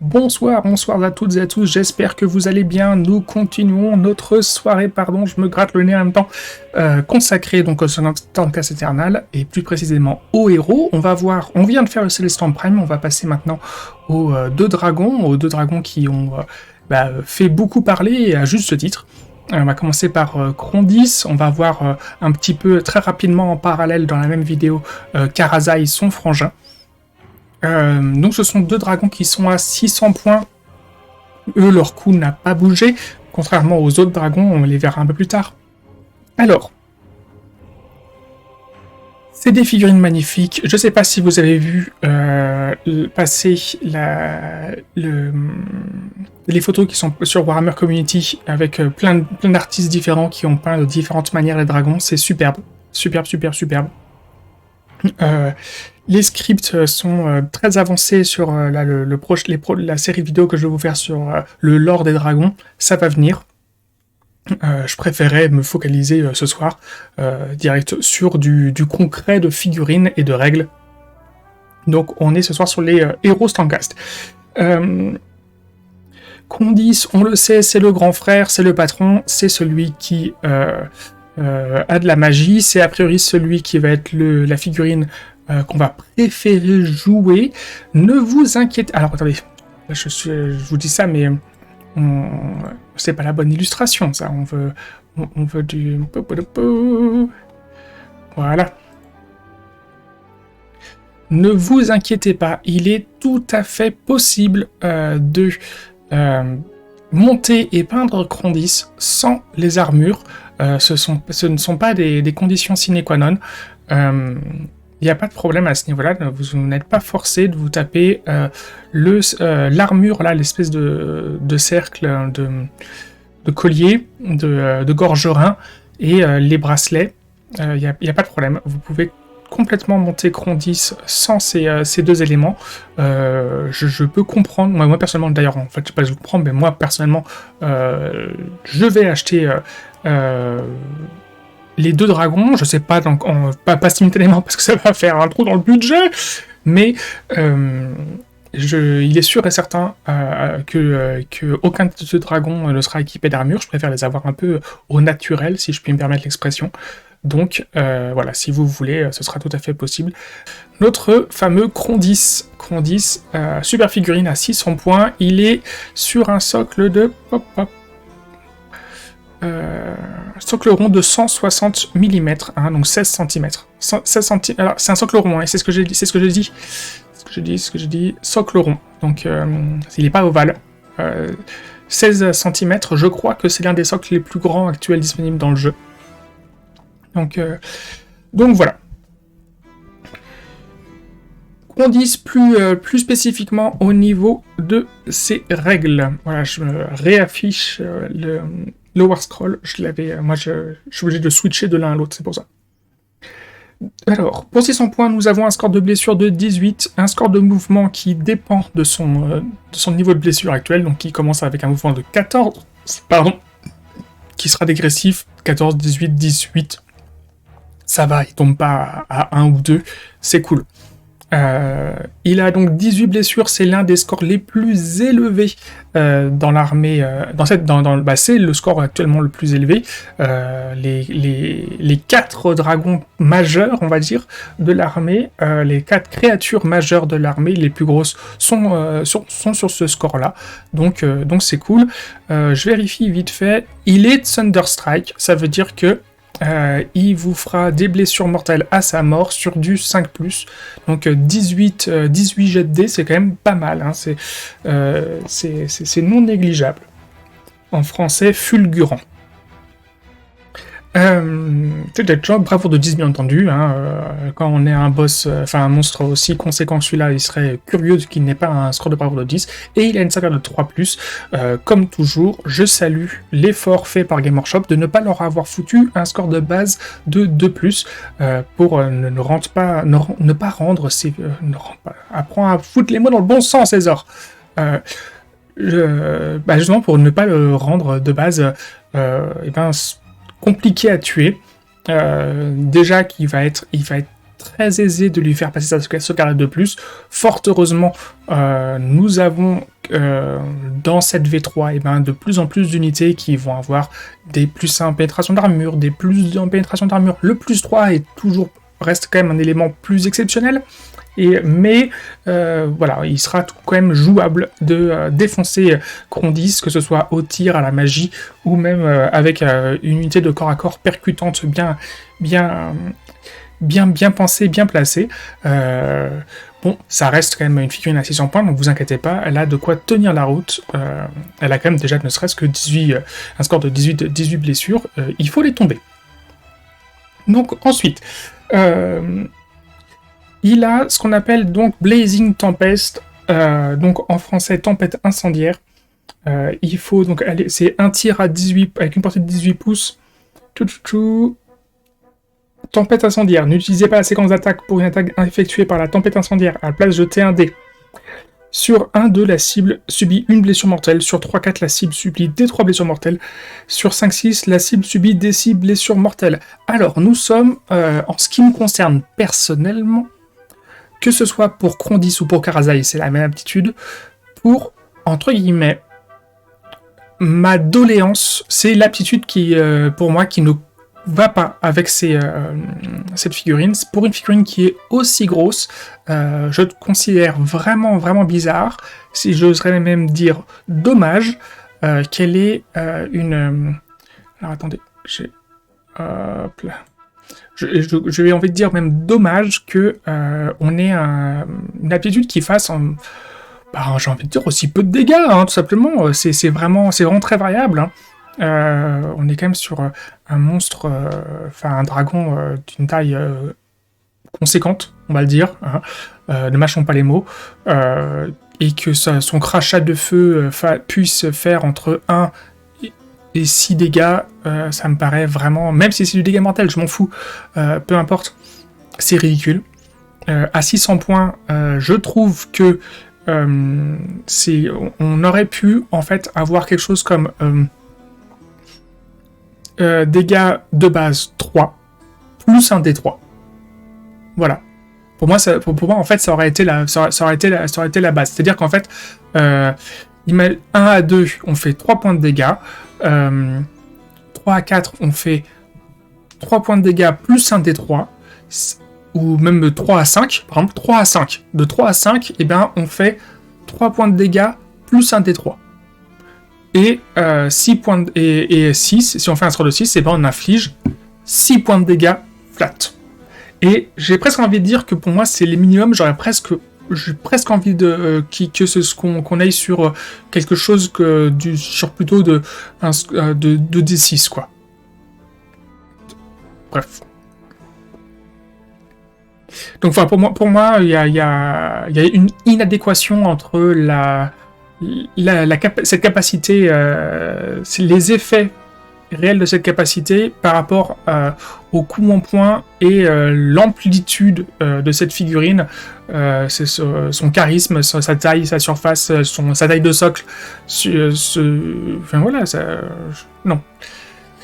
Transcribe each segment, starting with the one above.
Bonsoir, bonsoir à toutes et à tous, j'espère que vous allez bien. Nous continuons notre soirée, je me gratte le nez en même temps, consacrée donc au Stormcast Eternal, et plus précisément aux héros. On vient de faire le Celestorm Prime, on va passer maintenant aux deux dragons qui ont fait beaucoup parler, et à juste titre. On va commencer par Krondys, on va voir un petit peu, très rapidement en parallèle dans la même vidéo, Karazai, son frangin. Donc ce sont deux dragons qui sont à 600 points. Eux, leur coup n'a pas bougé, contrairement aux autres dragons, on les verra un peu plus tard. Alors, c'est des figurines magnifiques. Je ne sais pas si vous avez vu passer les photos qui sont sur Warhammer Community avec plein d'artistes différents qui ont peint de différentes manières les dragons. C'est superbe. Superbe. Les scripts sont très avancés sur la série vidéo que je vais vous faire sur le lore des dragons. Ça va venir. Je préférais me focaliser ce soir direct sur du concret de figurines et de règles. Donc on est ce soir sur les héros Stormcast. Krondys, on le sait, c'est le grand frère, c'est le patron, c'est celui qui a de la magie, c'est a priori celui qui va être la figurine qu'on va préférer jouer. Ne vous inquiétez... Alors attendez, je vous dis ça, mais c'est pas la bonne illustration, ça. On veut du... Voilà. Ne vous inquiétez pas, il est tout à fait possible de monter et peindre Krondys sans les armures. Ce ne sont pas des conditions sine qua non. Il n'y a pas de problème à ce niveau-là. Vous n'êtes pas forcé de vous taper l'armure, là, l'espèce de cercle, de collier, de gorgerin et les bracelets. Il n'y a pas de problème. Vous pouvez complètement monter Krondys sans ces deux éléments. Je peux comprendre, moi personnellement d'ailleurs, en fait je sais pas si je comprends, mais moi personnellement je vais acheter les deux dragons, je sais pas, donc pas simultanément parce que ça va faire un trou dans le budget, mais il est sûr et certain que aucun de ces dragons ne sera équipé d'armure. Je préfère les avoir un peu au naturel, si je puis me permettre l'expression. Donc voilà, si vous voulez, ce sera tout à fait possible. Notre fameux Krondys, super figurine à 600 points, il est sur un socle de... socle rond de 160 mm, hein, donc 16 cm. 16 cm. Alors, c'est un socle rond, hein, c'est ce que j'ai dit, socle rond. Donc, il n'est pas ovale. 16 cm, je crois que c'est l'un des socles les plus grands actuels disponibles dans le jeu. Donc voilà. Krondys plus spécifiquement au niveau de ses règles. Voilà, je me réaffiche le War Scroll. Moi je suis obligé de switcher de l'un à l'autre, c'est pour ça. Alors, pour 600 points, nous avons un score de blessure de 18, un score de mouvement qui dépend de son niveau de blessure actuel, donc qui commence avec un mouvement de 14, qui sera dégressif, 14, 18, 18. Ça va, il tombe pas à 1 ou 2, c'est cool. Il a donc 18 blessures, c'est l'un des scores les plus élevés dans l'armée. C'est le score actuellement le plus élevé. Les 4 dragons majeurs, on va dire, de l'armée, les 4 créatures majeures de l'armée, les plus grosses, sont sur ce score-là. Donc c'est cool. Je vérifie vite fait. Il est Thunderstrike, ça veut dire que il vous fera des blessures mortelles à sa mort sur du 5+. Donc 18 jets de dés, c'est quand même pas mal. Hein. C'est non négligeable. En français, fulgurant. Bravo de 10 bien entendu. Hein, quand on est un boss, un monstre aussi conséquent que celui-là, il serait curieux qu'il n'ait pas un score de bravo de 10. Et il a une saveur de 3+. Comme toujours, je salue l'effort fait par Game Workshop de ne pas leur avoir foutu un score de base de 2+, pour ne pas rendre ces... apprends à foutre les mots dans le bon sens, César. Justement pour ne pas le rendre de base compliqué à tuer. Déjà qu'il va être très aisé de lui faire passer sa sauvegarde de plus. Fort heureusement, nous avons dans cette V3, et ben, de plus en plus d'unités qui vont avoir des plus 1 en pénétration d'armure, des plus 2 en pénétration d'armure. Le plus 3 reste quand même un élément plus exceptionnel, mais voilà, il sera quand même jouable de défoncer Krondys, que ce soit au tir, à la magie, ou même avec une unité de corps à corps percutante bien pensée, bien placée. Bon, ça reste quand même une figurine à 600 points, donc vous inquiétez pas, elle a de quoi tenir la route. Elle a quand même déjà ne serait-ce que un score de 18 blessures. Il faut les tomber. Donc ensuite, il a ce qu'on appelle donc Blazing Tempest, donc en français tempête incendiaire. Il faut donc aller, c'est un tir à 18 avec une portée de 18 pouces. Tempête incendiaire. N'utilisez pas la séquence d'attaque pour une attaque effectuée par la tempête incendiaire. À la place, jetez un dé. Sur 1-2, la cible subit une blessure mortelle. Sur 3-4, la cible subit des 3 blessures mortelles. Sur 5-6, la cible subit des 6 blessures mortelles. Alors, nous sommes, en ce qui me concerne personnellement, que ce soit pour Krondys ou pour Karazai, c'est la même aptitude, pour, entre guillemets, ma doléance, c'est l'aptitude qui, pour moi, qui ne va pas avec cette figurine. Pour une figurine qui est aussi grosse, je considère vraiment, vraiment bizarre, si j'oserais même dire dommage, qu'elle ait une... alors attendez, hop là. J'ai envie de dire même dommage que on ait une aptitude qui fasse... j'ai envie de dire aussi peu de dégâts, hein, tout simplement. C'est vraiment très variable, hein. On est quand même sur un monstre, un dragon d'une taille conséquente, on va le dire, hein, ne mâchons pas les mots, et que son crachat de feu puisse faire entre 1 et 6 dégâts, ça me paraît vraiment, même si c'est du dégât mortel, je m'en fous, peu importe, c'est ridicule. À 600 points, je trouve que on aurait pu en fait avoir quelque chose comme dégâts de base 3, plus un D3. Voilà. Pour moi, en fait, ça aurait été la base. C'est-à-dire qu'en fait, 1 à 2, on fait 3 points de dégâts. 3 à 4, on fait 3 points de dégâts plus un D3. Ou même 3 à 5. Par exemple, 3 à 5. De 3 à 5, eh ben, on fait 3 points de dégâts plus un D3. Et 6 points et 6, si on fait un score de 6, eh ben on inflige 6 points de dégâts flat. Et j'ai presque envie de dire que pour moi c'est les minimums, j'ai presque envie de qu'on aille sur quelque chose sur plutôt de D6 quoi. Bref. Donc enfin pour moi il y a une inadéquation entre cette capacité, les effets réels de cette capacité par rapport au coup en point et l'amplitude de cette figurine, c'est son charisme, sa taille, sa surface, sa taille de socle. Enfin voilà, non.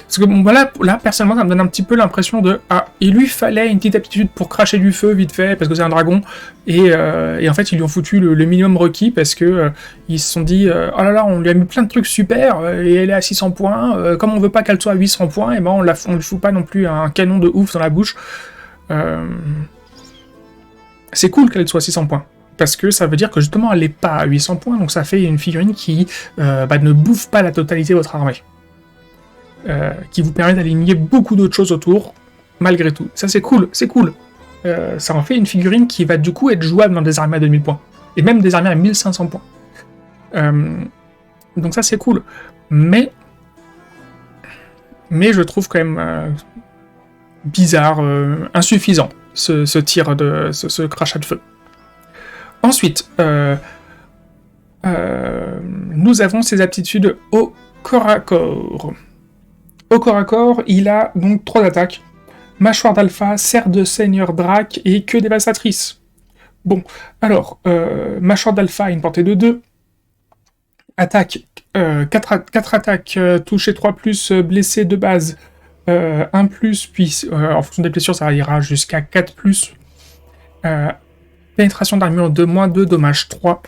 Parce que bon, là, personnellement, ça me donne un petit peu l'impression de il lui fallait une petite aptitude pour cracher du feu vite fait, parce que c'est un dragon, et en fait, ils lui ont foutu le minimum requis, parce que ils se sont dit, oh là là, on lui a mis plein de trucs super, et elle est à 600 points, comme on veut pas qu'elle soit à 800 points, et ben on lui fout pas non plus un canon de ouf dans la bouche. C'est cool qu'elle soit à 600 points. Parce que ça veut dire que justement elle n'est pas à 800 points, donc ça fait une figurine qui ne bouffe pas la totalité de votre armée. Qui vous permet d'aligner beaucoup d'autres choses autour, malgré tout. Ça c'est cool. Ça en fait une figurine qui va du coup être jouable dans des armées à 2000 points. Et même des armées à 1500 points. Donc ça c'est cool. Mais je trouve quand même bizarre, insuffisant, ce tir ce crachat de feu. Ensuite, nous avons ses aptitudes au corps à corps. Au corps à corps, il a donc 3 attaques. Mâchoire d'alpha, serre de seigneur drac et queue dévastatrice. Bon, alors, mâchoire d'alpha a une portée de 2. Attaque, 4 attaques, touché 3+, blessé de base, 1+, puis en fonction des blessures, ça ira jusqu'à 4+. Pénétration d'armure de -2, dommage 3.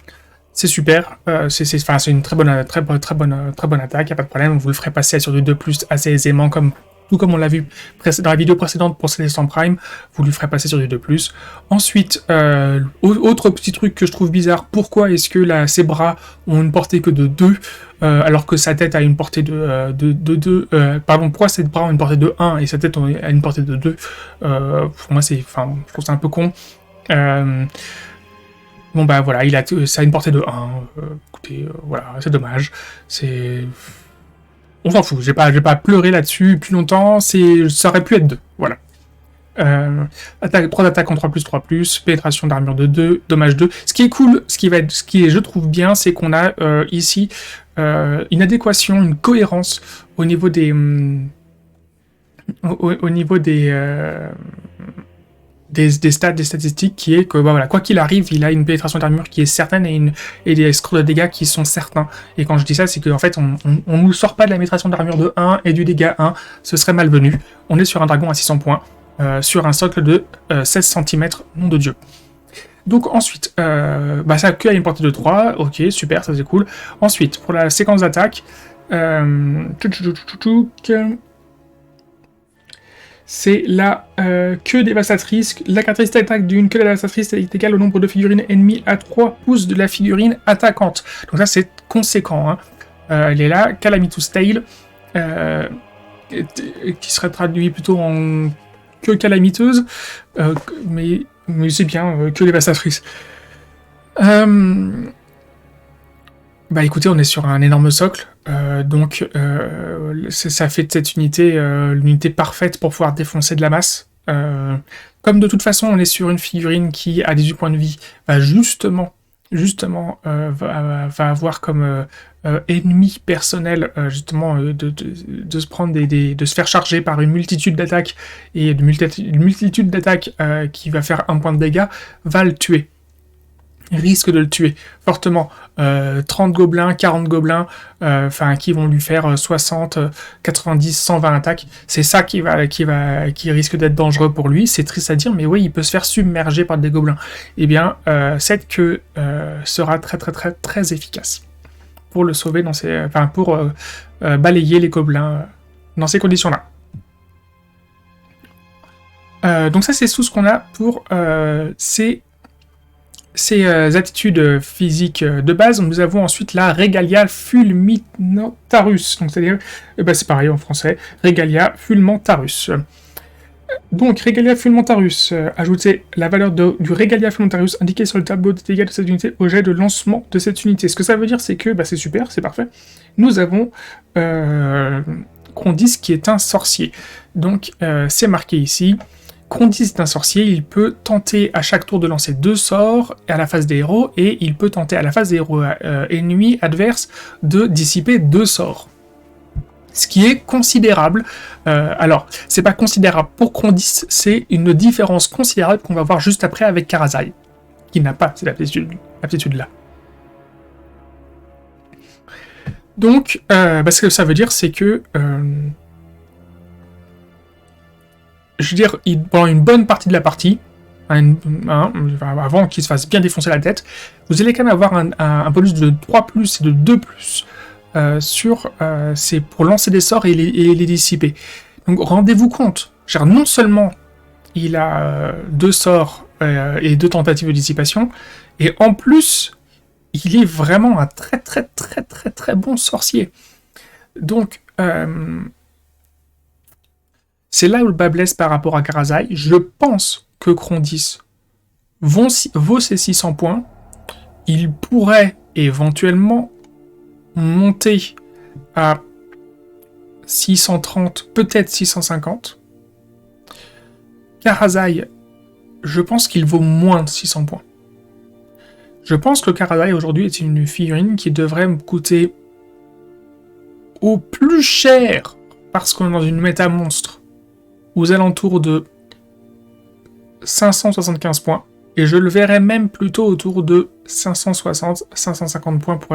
c'est super. C'est une très bonne attaque, y a pas de problème. Vous le ferez passer sur du 2+, assez aisément, tout comme on l'a vu dans la vidéo précédente pour Célestin Prime, vous lui ferez passer sur du 2+. Ensuite, autre petit truc que je trouve bizarre, pourquoi est-ce que ses bras ont une portée que de 2, alors que sa tête a une portée de 2, pardon, pourquoi ses bras ont une portée de 1 et sa tête a une portée de 2, pour moi, je trouve ça un peu con. Bon bah voilà, ça a une portée de 1, écoutez, voilà, c'est dommage, on s'en fout, j'ai pas pleuré là-dessus plus longtemps, ça aurait pu être 2, voilà. 3 attaques en 3+, pénétration d'armure de 2, dommage 2. Ce qui est cool, ce qui est, je trouve bien, c'est qu'on a ici une adéquation, une cohérence au niveau des... au niveau des stats, des statistiques, qui est que bah, voilà, quoi qu'il arrive, il a une pénétration d'armure qui est certaine et des scores de dégâts qui sont certains. Et quand je dis ça, c'est qu'en fait, on nous sort pas de la pénétration d'armure de 1 et du dégât 1, ce serait malvenu. On est sur un dragon à 600 points, sur un socle de 16 cm, nom de Dieu. Donc ensuite, sa queue a une portée de 3, ok, super, ça c'est cool. Ensuite, pour la séquence d'attaque, c'est la queue dévastatrice. La caractéristique d'attaque d'une queue dévastatrice est égale au nombre de figurines ennemies à 3 pouces de la figurine attaquante. Donc ça, c'est conséquent. Hein. Elle est là, Calamitous Tail, qui serait traduit plutôt en queue calamiteuse, mais c'est bien, queue dévastatrice. Bah écoutez, on est sur un énorme socle, donc ça fait de cette unité l'unité parfaite pour pouvoir défoncer de la masse. Comme de toute façon on est sur une figurine qui a 18 points de vie, va justement va avoir comme ennemi personnel justement de se prendre de se faire charger par une multitude d'attaques, et une multitude d'attaques qui va faire 1 point de dégâts, va le tuer. Risque de le tuer fortement. 30 gobelins, 40 gobelins, qui vont lui faire 60, 90, 120 attaques. C'est ça qui risque d'être dangereux pour lui. C'est triste à dire, mais oui, il peut se faire submerger par des gobelins. Eh bien, cette queue sera très très très très efficace pour le sauver pour balayer les gobelins dans ces conditions-là. Donc ça, c'est tout ce qu'on a pour ces attitudes physiques de base. Nous avons ensuite la Regalia Fulmentarus. Donc c'est-à-dire, c'est pareil en français, Regalia Fulmentarus. Donc Regalia Fulmentarus, ajoutez la valeur du Regalia Fulmentarus indiquée sur le tableau des dégâts de cette unité au jet de lancement de cette unité. Ce que ça veut dire, c'est que, c'est super, c'est parfait. Nous avons Krondys qui est un sorcier. Donc c'est marqué ici. Krondys est un sorcier, il peut tenter à chaque tour de lancer 2 sorts à la phase des héros, et il peut tenter à la phase des héros ennemis adverses de dissiper 2 sorts. Ce qui est considérable. Alors, c'est pas considérable pour Krondys, c'est une différence considérable qu'on va voir juste après avec Karazai, qui n'a pas cette aptitude-là. Donc, ce que ça veut dire, c'est que... je veux dire, pendant une bonne partie de la partie, avant qu'il se fasse bien défoncer la tête, vous allez quand même avoir un bonus de 3+, et de 2+, c'est pour lancer des sorts et les dissiper. Donc rendez-vous compte, non seulement il a 2 sorts et 2 tentatives de dissipation, et en plus, il est vraiment un très très très très très bon sorcier. Donc... c'est là où le bas blesse par rapport à Karazai. Je pense que Krondys vaut ses 600 points. Il pourrait éventuellement monter à 630, peut-être 650. Karazai, je pense qu'il vaut moins de 600 points. Je pense que Karazai aujourd'hui est une figurine qui devrait me coûter au plus cher, parce qu'on est dans une méta monstre, aux alentours de 575 points, et je le verrais même plutôt autour de 560-550 points pour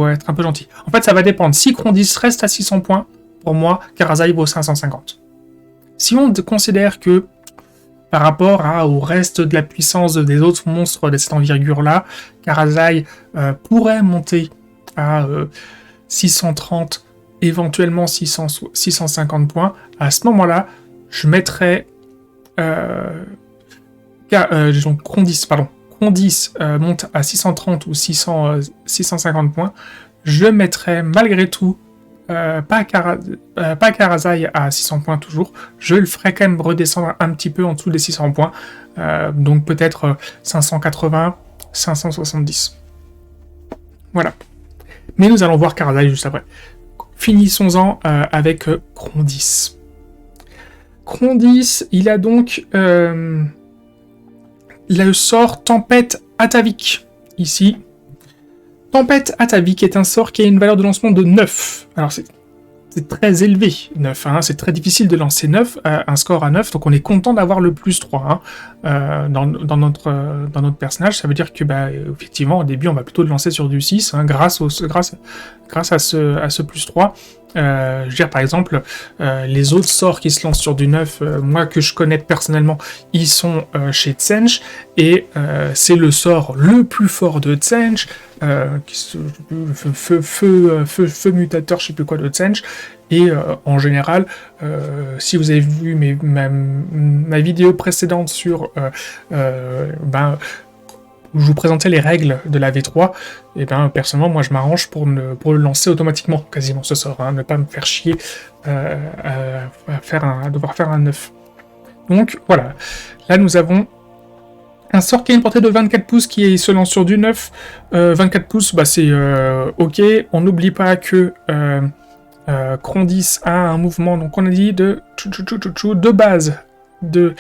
être un peu gentil. En fait, ça va dépendre. Si Krondys reste à 600 points, pour moi, Karazai vaut 550. Si on considère que par rapport au reste de la puissance des autres monstres de cette envergure-là. Karazai pourrait monter à 630, éventuellement 650 points. À ce moment-là, je mettrais... donc Krondys monte à 630 ou 650 points. Je mettrais malgré tout pas Karazai à 600 points toujours, je le ferai quand même redescendre un petit peu en dessous des 600 points, donc peut-être 580, 570. Voilà. Mais nous allons voir Karazai juste après. Finissons-en avec Krondys. Krondys, il a donc le sort Tempête Atavique, ici. Tempête Atavique est un sort qui a une valeur de lancement de 9. Alors c'est très élevé, 9. Hein. C'est très difficile de lancer 9, un score à 9, donc on est content d'avoir le plus 3 dans notre personnage. Ça veut dire que, effectivement, au début, on va plutôt le lancer sur du 6, grâce à ce plus 3. Je veux dire, par exemple, les autres sorts qui se lancent sur du 9, moi que je connais personnellement, ils sont chez Tsench, et c'est le sort le plus fort de Tsench, feu mutateur, je sais plus quoi de Tsench, et en général, si vous avez vu ma vidéo précédente sur où je vous présentais les règles de la V3, et personnellement, moi je m'arrange pour le lancer automatiquement, quasiment ce sort, ne pas me faire chier à devoir faire un 9. Donc voilà, là nous avons un sort qui a une portée de 24 pouces qui se lance sur du 9. 24 pouces, c'est ok. On n'oublie pas que Krondys a un mouvement, donc on a dit de base de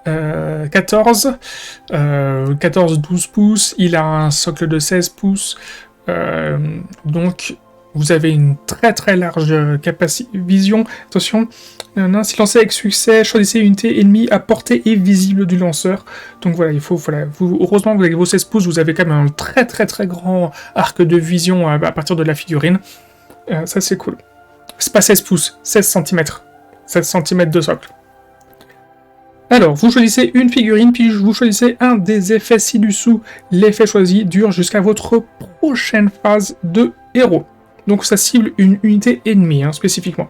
14-12 pouces, il a un socle de 16 pouces, donc vous avez une très très large vision. Attention, si lancé avec succès, choisissez une unité ennemie à portée et visible du lanceur. Donc voilà, heureusement vous avez vos 16 pouces, vous avez quand même un très très très grand arc de vision à partir de la figurine. Ça c'est cool. C'est pas 16 pouces, 16 cm. 16 cm de socle. Alors, vous choisissez une figurine, puis vous choisissez un des effets ci-dessous. L'effet choisi dure jusqu'à votre prochaine phase de héros. Donc ça cible une unité ennemie, spécifiquement.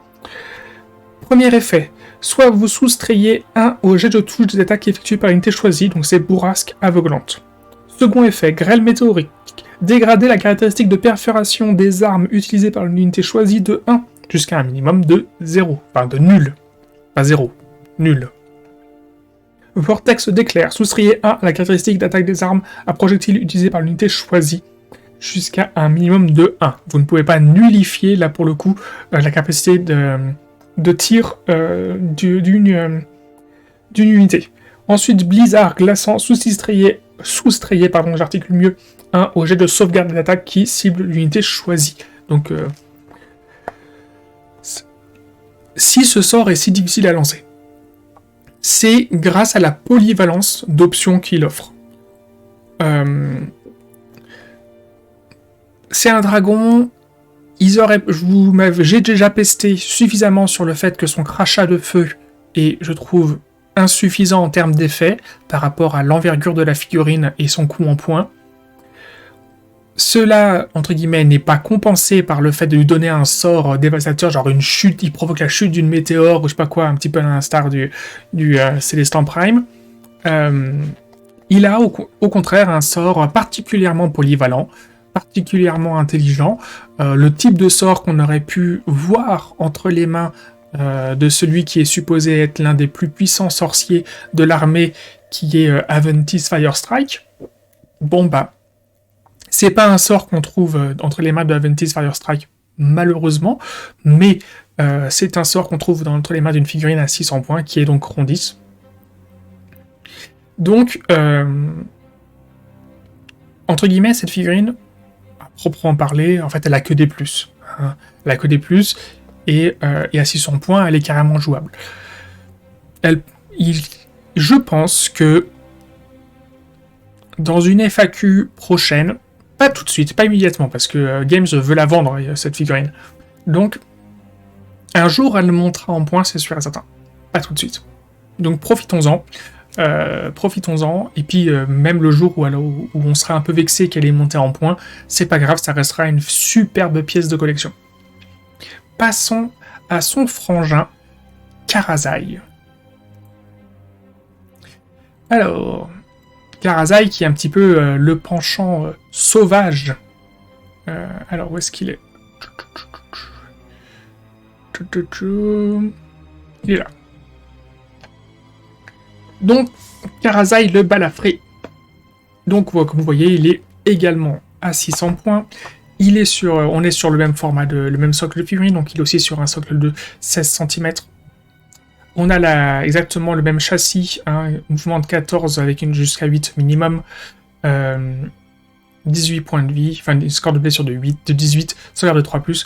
Premier effet, soit vous soustrayez 1 au jet de touche des attaques effectuées par l'unité choisie, donc c'est bourrasque aveuglante. Second effet, grêle météorique. Dégradez la caractéristique de perforation des armes utilisées par l'unité choisie de 1 jusqu'à un minimum de 0. Enfin, de nul. Pas 0. Nul. Vortex d'éclair. Soustrayez 1 à la caractéristique d'attaque des armes à projectiles utilisées par l'unité choisie jusqu'à un minimum de 1. Vous ne pouvez pas nullifier, là pour le coup, la capacité de tir d'une unité. Ensuite, blizzard glaçant. Soustrayez, j'articule mieux, 1 au jet de sauvegarde d'attaque qui cible l'unité choisie. Donc, si ce sort est si difficile à lancer, c'est grâce à la polyvalence d'options qu'il offre. C'est un dragon, j'ai déjà pesté suffisamment sur le fait que son crachat de feu est, je trouve, insuffisant en termes d'effet par rapport à l'envergure de la figurine et son coup en poing. Cela, entre guillemets, n'est pas compensé par le fait de lui donner un sort dévastateur, genre une chute, il provoque la chute d'une météore, ou je sais pas quoi, un petit peu à l'instar du Célestin Prime. Il a au contraire un sort particulièrement polyvalent, particulièrement intelligent, le type de sort qu'on aurait pu voir entre les mains de celui qui est supposé être l'un des plus puissants sorciers de l'armée, qui est Aventis Firestrike. C'est pas un sort qu'on trouve entre les mains de Aventis Firestrike, malheureusement, mais c'est un sort qu'on trouve entre les mains d'une figurine à 600 points, qui est donc Krondys. Donc, entre guillemets, cette figurine, à proprement parler, en fait, elle a que des plus. Elle a que des plus, et à 600 points, elle est carrément jouable. Je pense que dans une FAQ prochaine, pas tout de suite, pas immédiatement, parce que Games veut la vendre, cette figurine. Donc, un jour, elle montera en point, c'est sûr et certain. Pas tout de suite. Donc, profitons-en. profitons-en, et puis même le jour où on sera un peu vexé qu'elle est montée en points, c'est pas grave, ça restera une superbe pièce de collection. Passons à son frangin, Karazai. Alors, Karazai qui est un petit peu le penchant sauvage. Alors, où est-ce qu'il est? Il est là. Donc, Karazai le balafré. Donc, comme vous voyez, il est également à 600 points. On est sur le même format, le même socle de figurine, donc il est aussi sur un socle de 16 cm. On a exactement le même châssis, mouvement de 14 avec jusqu'à 8 minimum, 18 points de vie, enfin un score de blessure de 18, sauvegarde de 3+,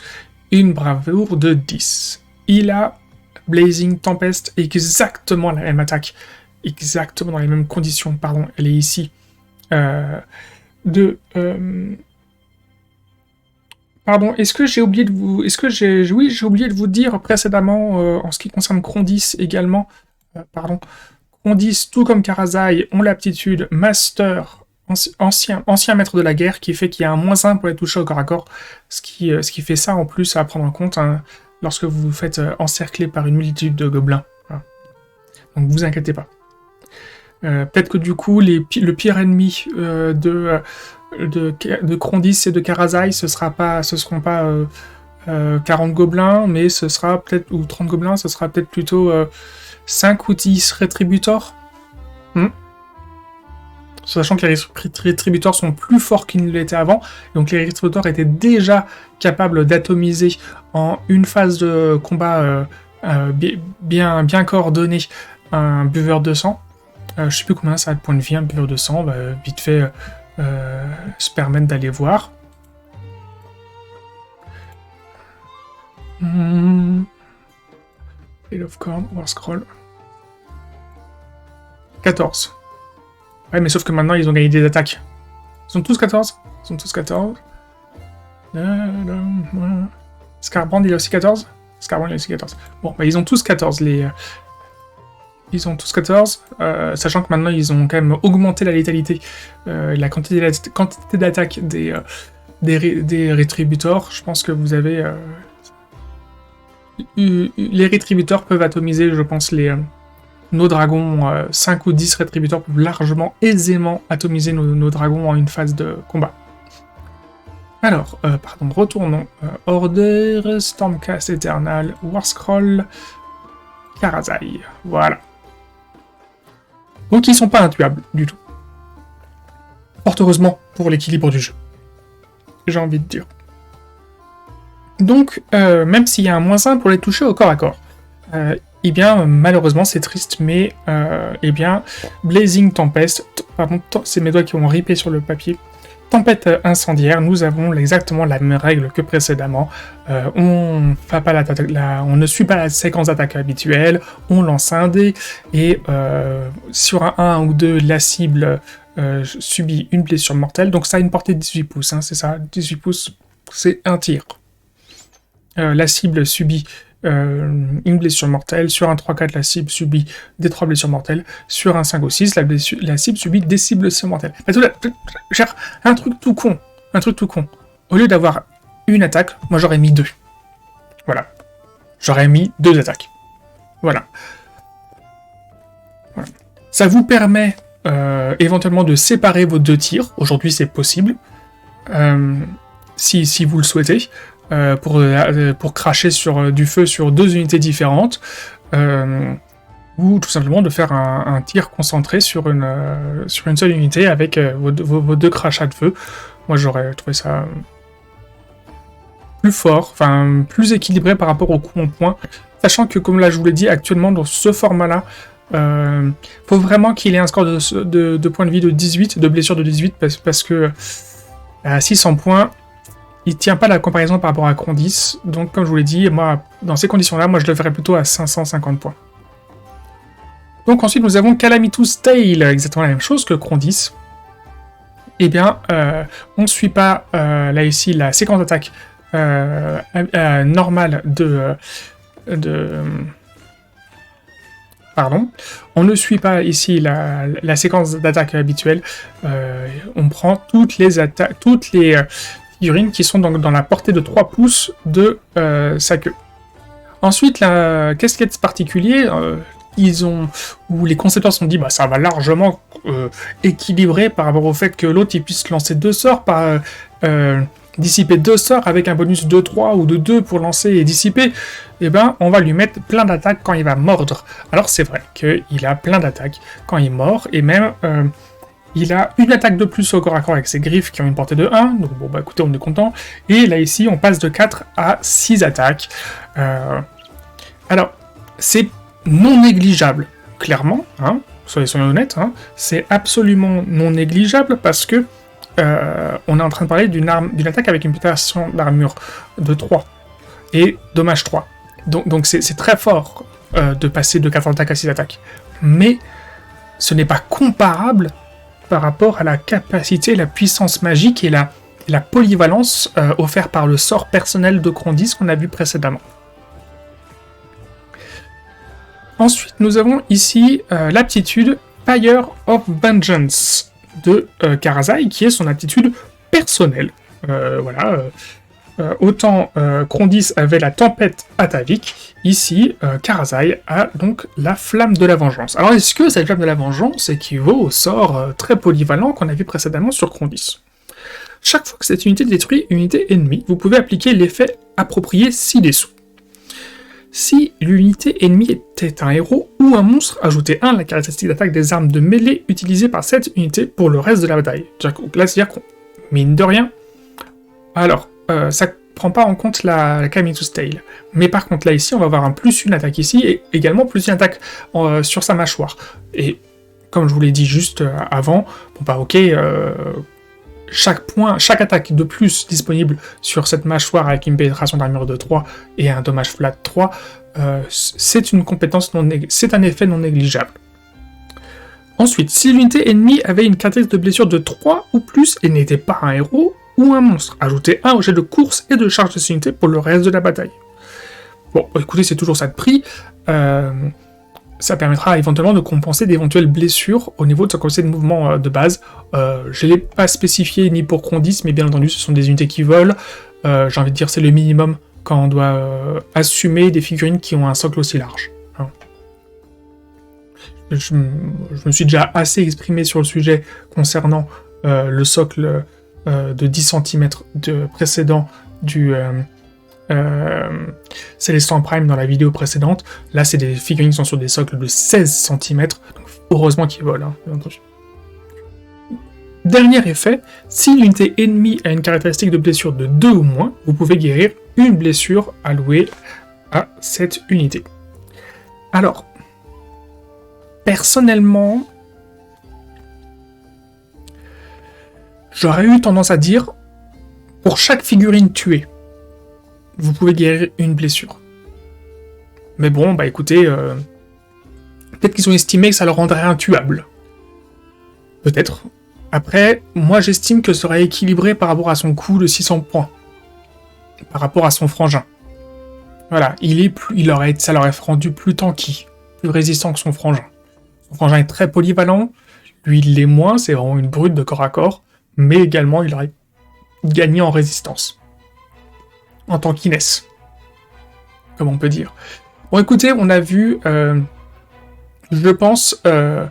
une bravoure de 10. Il a Blazing Tempest, exactement la même attaque, exactement dans les mêmes conditions, pardon, elle est ici, Pardon, est-ce que j'ai oublié de vous... Oui, j'ai oublié de vous dire précédemment, en ce qui concerne Krondys également, Krondys, tout comme Karazai, ont l'aptitude Master, ancien maître de la guerre, qui fait qu'il y a un -1 pour les toucher au corps à corps, ce qui fait ça en plus à prendre en compte lorsque vous vous faites encercler par une multitude de gobelins. Voilà. Donc vous inquiétez pas. Peut-être que du coup, le pire ennemi de Krondys et de Karazai, ce seront pas 40 gobelins, mais ce sera peut-être, ou 30 gobelins, ce sera peut-être plutôt 5 ou 10 rétributors. Sachant que les rétributors sont plus forts qu'ils ne l'étaient avant, donc les rétributors étaient déjà capables d'atomiser en une phase de combat bien coordonnée un buveur de sang. Je sais plus combien ça a de points de vie, un buveur de sang, vite fait se permettre d'aller voir. Veil of Corn, War Scroll. 14. Ouais, mais sauf que maintenant, ils ont gagné des attaques. Ils sont tous 14. Scarbrand, il a aussi 14. Bon, ils ont tous 14, Ils ont tous 14, sachant que maintenant ils ont quand même augmenté la létalité, la quantité d'attaque des rétributors. Je pense que vous avez... les rétributors peuvent atomiser, je pense, nos dragons. 5 ou 10 rétributeurs peuvent largement, aisément atomiser nos dragons en une phase de combat. Alors, retournons. Order, Stormcast Eternal, War Scroll, Karazai. Voilà. Donc ils sont pas intuables du tout. Fort heureusement pour l'équilibre du jeu. J'ai envie de dire. Donc, même s'il y a un -1 pour les toucher au corps à corps, eh bien, malheureusement, c'est triste, mais, eh bien, Blazing Tempest, pardon, c'est mes doigts qui ont ripé sur le papier. Tempête incendiaire, nous avons exactement la même règle que précédemment. On ne suit pas la séquence d'attaque habituelle, on lance un dé, et sur un 1 ou 2, la cible subit une blessure mortelle. Donc ça a une portée de 18 pouces, c'est ça, 18 pouces, c'est un tir. La cible subit une blessure mortelle. Sur un 3-4, la cible subit des 3 blessures mortelles. Sur un 5 ou 6, la cible subit des cibles blessures mortelles. Un truc tout con. Au lieu d'avoir une attaque, moi j'aurais mis 2. Voilà. J'aurais mis 2 attaques. Voilà. Ça vous permet éventuellement de séparer vos 2 tirs. Aujourd'hui, c'est possible. Si vous le souhaitez. Pour cracher sur du feu sur 2 unités différentes, ou tout simplement de faire un tir concentré sur une seule unité avec vos 2 crachats de feu. Moi j'aurais trouvé ça plus fort, enfin plus équilibré par rapport au coup en point, sachant que comme là je vous l'ai dit, actuellement dans ce format-là, faut vraiment qu'il ait un score de points de vie de 18, de blessure de 18, parce que à 600 points, il tient pas la comparaison par rapport à Krondys, donc comme je vous l'ai dit, moi, dans ces conditions-là, moi je le ferais plutôt à 550 points. Donc ensuite nous avons Calamitous Tail, exactement la même chose que Krondys. Eh bien, on ne suit pas là ici la séquence d'attaque normale pardon. On ne suit pas ici la séquence d'attaque habituelle. On prend toutes les figurines qui sont dans la portée de 3 pouces de sa queue. Ensuite, la casquette particulier, où les concepteurs se sont dit ça va largement équilibrer par rapport au fait que l'autre il puisse lancer 2 sorts, dissiper 2 sorts avec un bonus de 3 ou de 2 pour lancer et dissiper, on va lui mettre plein d'attaques quand il va mordre. Alors c'est vrai qu'il a plein d'attaques quand il mord, et même il a une attaque de plus au corps à corps avec ses griffes qui ont une portée de 1, donc écoutez, on est content. Et là ici, on passe de 4 à 6 attaques. Alors, c'est non négligeable, clairement, soyons honnêtes, c'est absolument non négligeable parce que on est en train de parler d'une attaque avec une pénétration d'armure de 3 et dommage 3. Donc c'est très fort de passer de 4 attaques à 6 attaques. Mais ce n'est pas comparable par rapport à la capacité, la puissance magique et la polyvalence offerte par le sort personnel de Krondys qu'on a vu précédemment. Ensuite, nous avons ici l'aptitude Fire of Vengeance de Karazai, qui est son aptitude personnelle. Autant Krondys avait la tempête atavique, ici Karazai a donc la flamme de la vengeance. Alors est-ce que cette flamme de la vengeance équivaut au sort très polyvalent qu'on a vu précédemment sur Krondys? Chaque fois que cette unité détruit une unité ennemie, vous pouvez appliquer l'effet approprié ci-dessous. Si l'unité ennemie était un héros ou un monstre, ajoutez 1 la caractéristique d'attaque des armes de mêlée utilisées par cette unité pour le reste de la bataille. Là, c'est-à-dire qu'on, mine de rien, alors, ça prend pas en compte la Kamizu's Tale. Mais par contre, là, ici, on va avoir un plus une attaque ici, et également plus une attaque sur sa mâchoire. Et, comme je vous l'ai dit juste avant, chaque attaque de plus disponible sur cette mâchoire avec une pénétration d'armure de 3 et un dommage flat de 3, c'est une compétence c'est un effet non négligeable. Ensuite, si l'unité ennemie avait une caractéristique de blessure de 3 ou plus et n'était pas un héros ou un monstre, ajoutez 1 au jet de course et de charge de cette unité pour le reste de la bataille. Bon, écoutez, c'est toujours ça de prix. Ça permettra éventuellement de compenser d'éventuelles blessures au niveau de sa capacité de mouvement de base. Je ne l'ai pas spécifié ni pour Krondys, mais bien entendu, ce sont des unités qui volent. J'ai envie de dire c'est le minimum quand on doit assumer des figurines qui ont un socle aussi large. Je me suis déjà assez exprimé sur le sujet concernant le socle de 10 cm de précédent du Célestin Prime dans la vidéo précédente. Là, c'est des figurines qui sont sur des socles de 16 cm, donc heureusement qu'ils volent, bien entendu. Dernier effet, si l'unité ennemie a une caractéristique de blessure de 2 ou moins, vous pouvez guérir une blessure allouée à cette unité. Alors, personnellement, j'aurais eu tendance à dire, pour chaque figurine tuée, vous pouvez guérir une blessure. Mais bon, écoutez, peut-être qu'ils ont estimé que ça le rendrait intuable. Peut-être. Après, moi j'estime que ça serait équilibré par rapport à son coût de 600 points. Par rapport à son frangin. Voilà, ça l'aurait rendu plus tanky, plus résistant que son frangin. Son frangin est très polyvalent, lui il l'est moins, c'est vraiment une brute de corps à corps, mais également il aurait gagné en résistance. En tant qu'Inès, comme on peut dire. Bon, écoutez, on a vu, je pense, on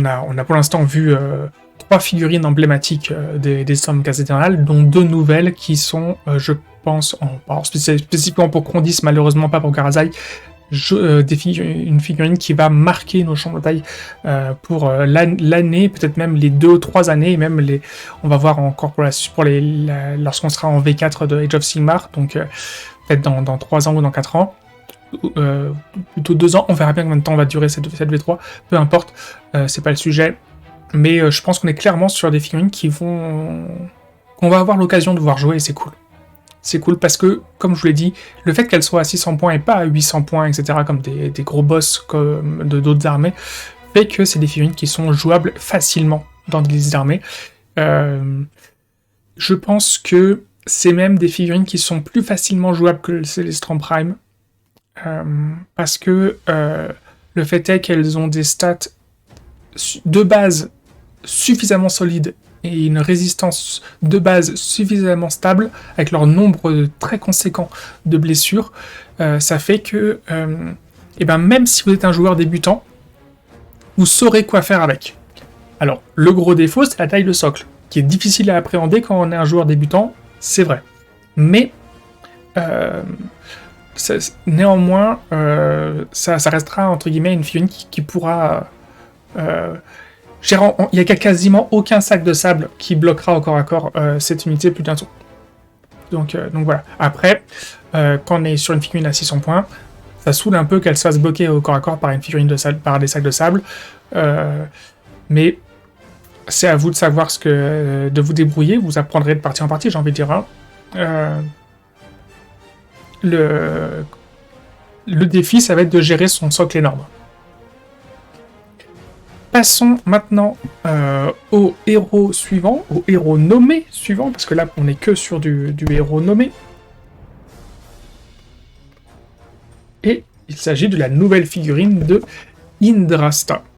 a pour l'instant vu 3 figurines emblématiques des Storm Éternelles, dont 2 nouvelles qui sont, je pense, spécifiquement pour Krondys, malheureusement pas pour Karazai, une figurine qui va marquer nos champs de bataille pour l'année, peut-être même les 2 ou 3 années, et même on va voir encore lorsqu'on sera en V4 de Age of Sigmar, donc peut-être dans 3 ans ou dans 4 ans, plutôt 2 ans, on verra bien combien de temps va durer cette V3, peu importe, c'est pas le sujet, mais je pense qu'on est clairement sur des figurines qu'on va avoir l'occasion de voir jouer, et c'est cool. C'est cool parce que, comme je vous l'ai dit, le fait qu'elle soit à 600 points et pas à 800 points, etc., comme des gros boss comme de d'autres armées, fait que c'est des figurines qui sont jouables facilement dans des listes d'armées. Je pense que c'est même des figurines qui sont plus facilement jouables que le Célestin Prime, parce que le fait est qu'elles ont des stats de base suffisamment solides et une résistance de base suffisamment stable, avec leur nombre très conséquent de blessures, ça fait que et ben même si vous êtes un joueur débutant, vous saurez quoi faire avec. Alors, le gros défaut, c'est la taille de socle, qui est difficile à appréhender quand on est un joueur débutant, c'est vrai. Mais néanmoins, ça restera entre guillemets une figurine qui pourra. Il n'y a quasiment aucun sac de sable qui bloquera au corps à corps cette unité plus d'un tour. Donc voilà. Après, quand on est sur une figurine à 600 points, ça saoule un peu qu'elle se fasse bloquer au corps à corps par une figurine de sable, par des sacs de sable. Mais c'est à vous de savoir de vous débrouiller. Vous apprendrez de partie en partie, j'ai envie de dire. Hein. Le défi, ça va être de gérer son socle énorme. Passons maintenant au héros suivant, au héros nommé suivant, parce que là, on n'est que sur du héros nommé. Et il s'agit de la nouvelle figurine de Indrasta.